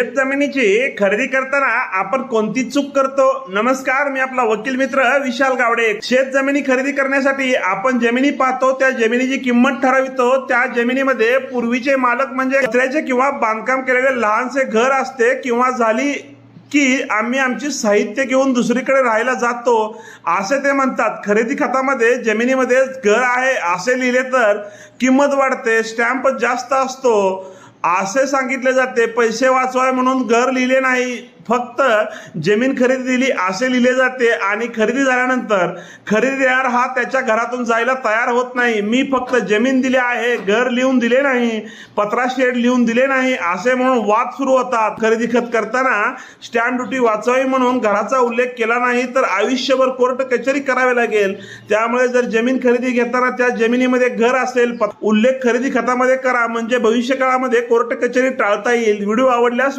शेत जमिनीची खरेदी करताना आपण कोणती चूक करतो? नमस्कार, मी आपला वकील मित्र विशाल गावडे। शेत जमिनी खरेदी करण्यासाठी आपण जमिनी पाहतो, त्या जमिनीची किंमत ठरवितो। त्या जमिनीमध्ये पूर्वीचे मालक म्हणजे कचऱ्याचे किंवा बांधकाम केलेले लहानसे घर असते, किंवा झाली की आम्ही आमची साहित्य घेऊन दुसरीकडे राहायला जातो असे ते म्हणतात। खरेदी खतामध्ये जमिनीमध्ये घर आहे असे लिहिले तर किंमत वाढते, स्टॅम्प जास्त असतो असे सांगितले जाते। पैसे वाचवाय म्हणून घर लिहिले नाही, फक्त जमीन खरेदी दिली असे लिहिले जाते। आणि खरेदी झाल्यानंतर खरेदीदार हा त्याच्या घरातून जायला तयार होत नाही। मी फक्त जमीन दिली आहे, घर लिहून दिले नाही, पत्रा शेड लिहून दिले नाही असे म्हणून वाद सुरू होतात। खरेदी खत करताना स्टॅम्प ड्युटी वाचवावी म्हणून घराचा उल्लेख केला नाही तर आयुष्यभर कोर्ट कचेरी करावी लागेल। त्यामुळे जर जमीन खरेदी घेताना त्या जमिनीमध्ये घर असेल, उल्लेख खरेदी खतामध्ये करा, म्हणजे भविष्य काळामध्ये कोर्ट कचेरी टाळता येईल। व्हिडिओ आवडल्यास